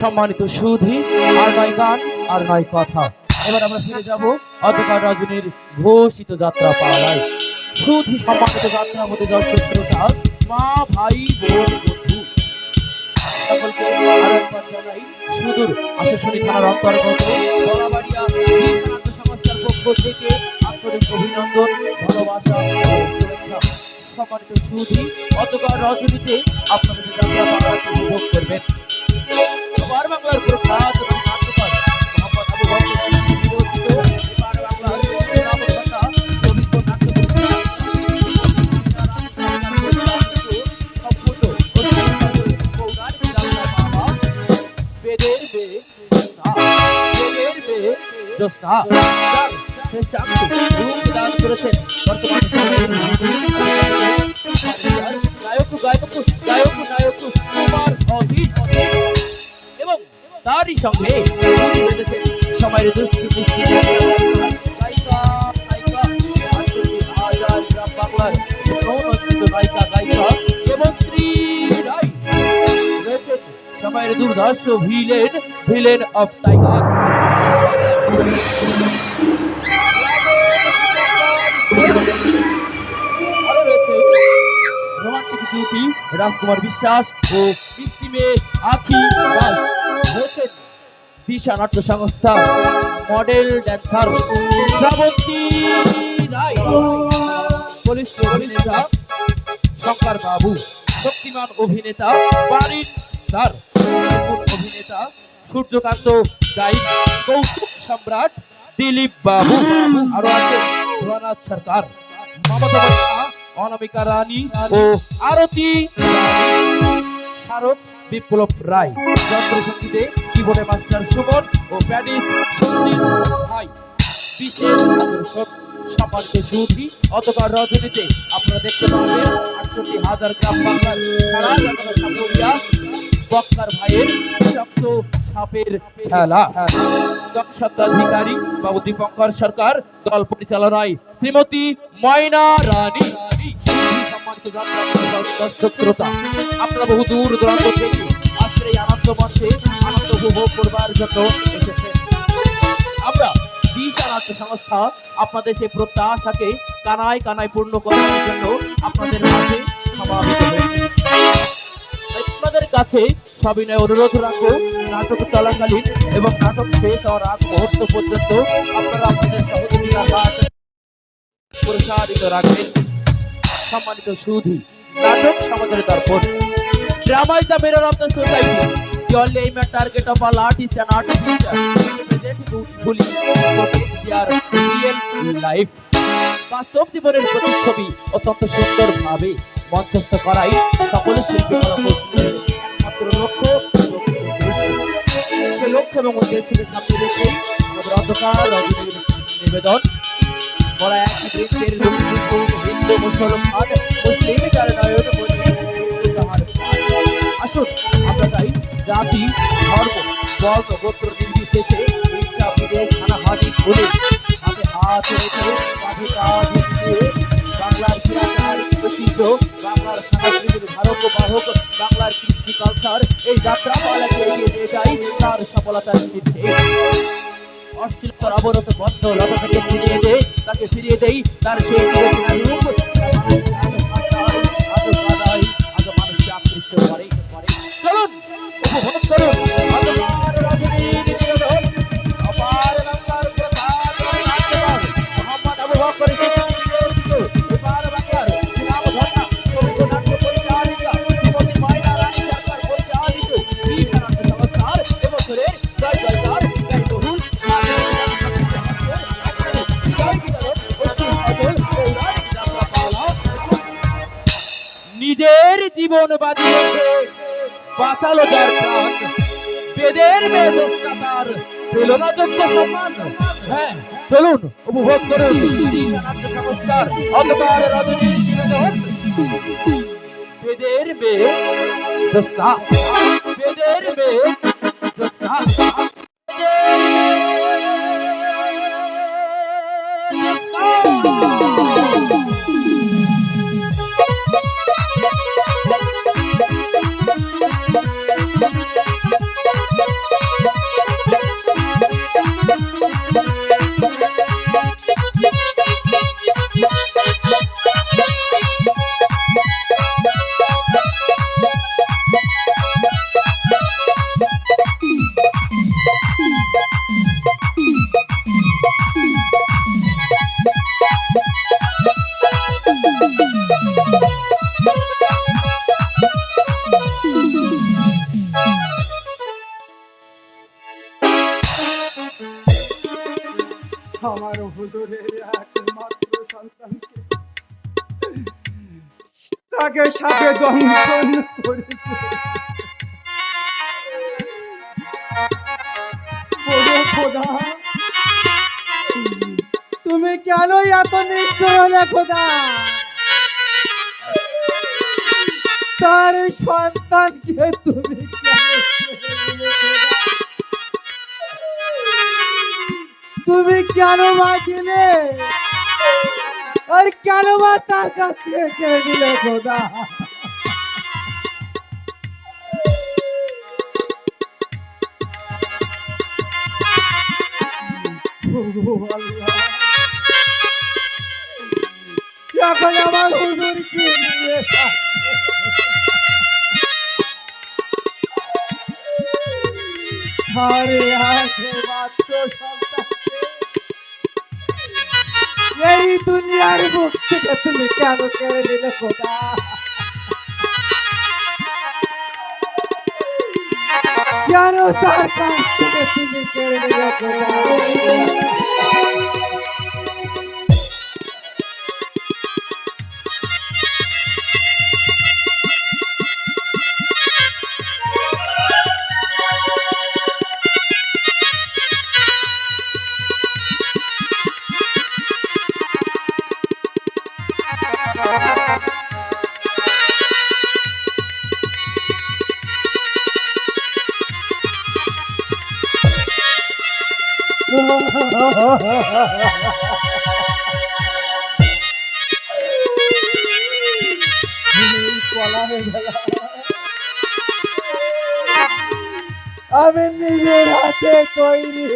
সম্মানিত সুধী, আর নয় গান আর নয় কথা। এবার আমরা ফিরে যাব অন্ধকার রজনীর ঘোষিত যাত্রা পালায়। সুধী সম্মানিত যাত্রা মধ্যে দর্শক শ্রোতা, মা ভাই বোন বন্ধু সকলকে আরো একবার জানাই সুদূর আশাশুনি থানার অন্তর্গত বলাবাড়িয়া সংস্থার পক্ষ থেকে আন্তরিক অভিনন্দন, ভালোবাসা ও শুভেচ্ছা। সম্মানিত সুধী, অন্ধকার রজনীতে আপনাদের যাত্রা পালা উপভোগ করবেন। এপার বাংলার প্রখ্যাত নাট্যকার মোহাম্মদ আবু বকর সিদ্দিকী বিরচিত এপার বাংলার নামকথা চরিত্র এবং তারই সঙ্গে সময়ের দুষ্টু দুষ্টু বাংলার নায়িকা গায়িকা এবং সময়ের দুর্ধর্ষ ভিলেন অফ টাইগার রোমান্টিক জুটি রাজকুমার বিশ্বাস ও মিষ্টি মেয়ে আখি দাস রয়েছেন দিশা নাট্য সংস্থা মডেল ড্যান্সার শ্রাবন্তী রায়, পুলিশ অভিনেতা শঙ্কর বাবু, শক্তিমান অভিনেতা বারিন স্যার, অভিনেতা সূর্যকান্ত গাইড, কৌতুক সম্রাট দিলীপ বাবু, আরো আছে ধ্রুবনাথ সরকার, মমতা অনামিকা রানী ও আরতি শারদ বিপ্লব রায়, যন্ত্রসঙ্গীতে কিবোর্ডে মাস্টার সুমন ও প্যাডিস সন্দীপ ভাই। বিশেষ আকর্ষণ সম্মানিত সুধী, অন্ধকার রজনীতে আপনারা দেখতে পাবেন ৬৮,০০০ গ্রাম বাংলার সারা সাপুরিয়া বক্কার ভাইয়ের শক্ত সাপের খেলা। স্বত্বাধিকারী বাবু দীপঙ্কর সরকার, দল পরিচালনায় শ্রীমতী ময়না রানী। সম্মানিত দর্শক শ্রোতা, আপনারা বহু দূর দূরান্ত থেকে আজকের এই আনন্দ মঞ্চে আনন্দ উপভোগ করবার জন্য এসেছেন। আমরা দিশা নাট্য সংস্থা আপনাদের সেই প্রত্যাশাকে কানায় কানায় পূর্ণ করার জন্য আপনাদের মাঝে সমাবেত হয়েছে। আপনাদের কাছে সবিনয় অনুরোধ রাখবো, নাটক চলাকালীন এবং নাটক শেষ হওয়ার আগ মুহূর্ত পর্যন্ত আপনারা আপনাদের সহযোগিতার হাত প্রসারিত রাখবেন। সম্মানিত সুধী, নাটক সমাজের দর্পণ, drama is the mirror of the society. The only aim and target of all artists and artists is to represent beautifully their real life. বাস্তব জীবনের প্রতিচ্ছবি অত্যন্ত সুন্দর ভাবে মঞ্চস্থ করাই সকলের শিল্পী মাত্র লক্ষ্য সে লক্ষ্য এবং উদ্দেশ্যকে সামনে রেখে আমাদের অন্ধকার রজনীর নিবেদন বলা একই দেশের হিন্দু মুসলমান মুসলিম যারা নয়ন আসুন আমরা তাই জাতি ধর্ম বর্গ গোত্র নির্বিশেষে ইচ্ছা বিদেশ হানাহাটি বলে হাতে হাত রেখে কাঁধে কাঁধ দিয়ে বাংলার চিরাচার ঐতিহ্য, বাংলার সংস্কৃতির ধারক বাহক, বাংলার কৃষ্টি কালচার এই যাত্রা পালাকে এগিয়ে নিয়ে যাই তার সফলতার নিমিত্তে। অশ্লীলতার অবরত বন্ধ লতা থেকে তাকে ফিরিয়ে দেই তার সেই রূপ মানুষকে আকৃষ্ট করে। চলুন উপভোগ করুন অন্ধকার রজনীর নিবেদন অপার বাংলার প্রখ্যাত নাট্যকার মোহাম্মদ আবু বকর সিদ্দিকী বিরচিত এপার বাংলার নামধন্যা চরিত্র নাট্য পরিচালিকা শ্রীমতী ময়না রানী সরকার পরিচালিত দিশা নাট্য সংস্থার এবছরের জয় জয়কার ব্যয়বহুল নিজের জীবন বাজি রেখে বাঁচালো যার প্রাণ, বেদের মেধস্তার পেল না যোগ্য সম্মান। হ্যাঁ, চলুন উপভোগ করুন নাট্য সংস্কার অন্ধকার রজনীর নিবেদন বেদের মেয়ে জ্যোৎস্না, বেদের মেয়ে জ্যোৎস্না। আমার হুজুরের একমাত্র সন্তানকে তাকে সাথে দংশন করেছে। ওরে খোদা, তুমি কেন এত নিষ্ঠুর হলে খোদা? তার সন্তানকে তুমি কেন ছেড়ে দিলে খোদা? তুমি কেন মা দিলে আর কেন মা তার কাছ থেকে কেড়ে দিলে খোদা? এখন আমার হুজুরকে নিয়ে আরে আগে মাত্র সন্তানকে এই দুনিয়ার মুখ থেকে তুমি কেন কেড়ে নিলে খোদা? কেন তার কাছ থেকে তুমি কেড়ে নিলে খোদা? আমি নিজের হাতে তৈরি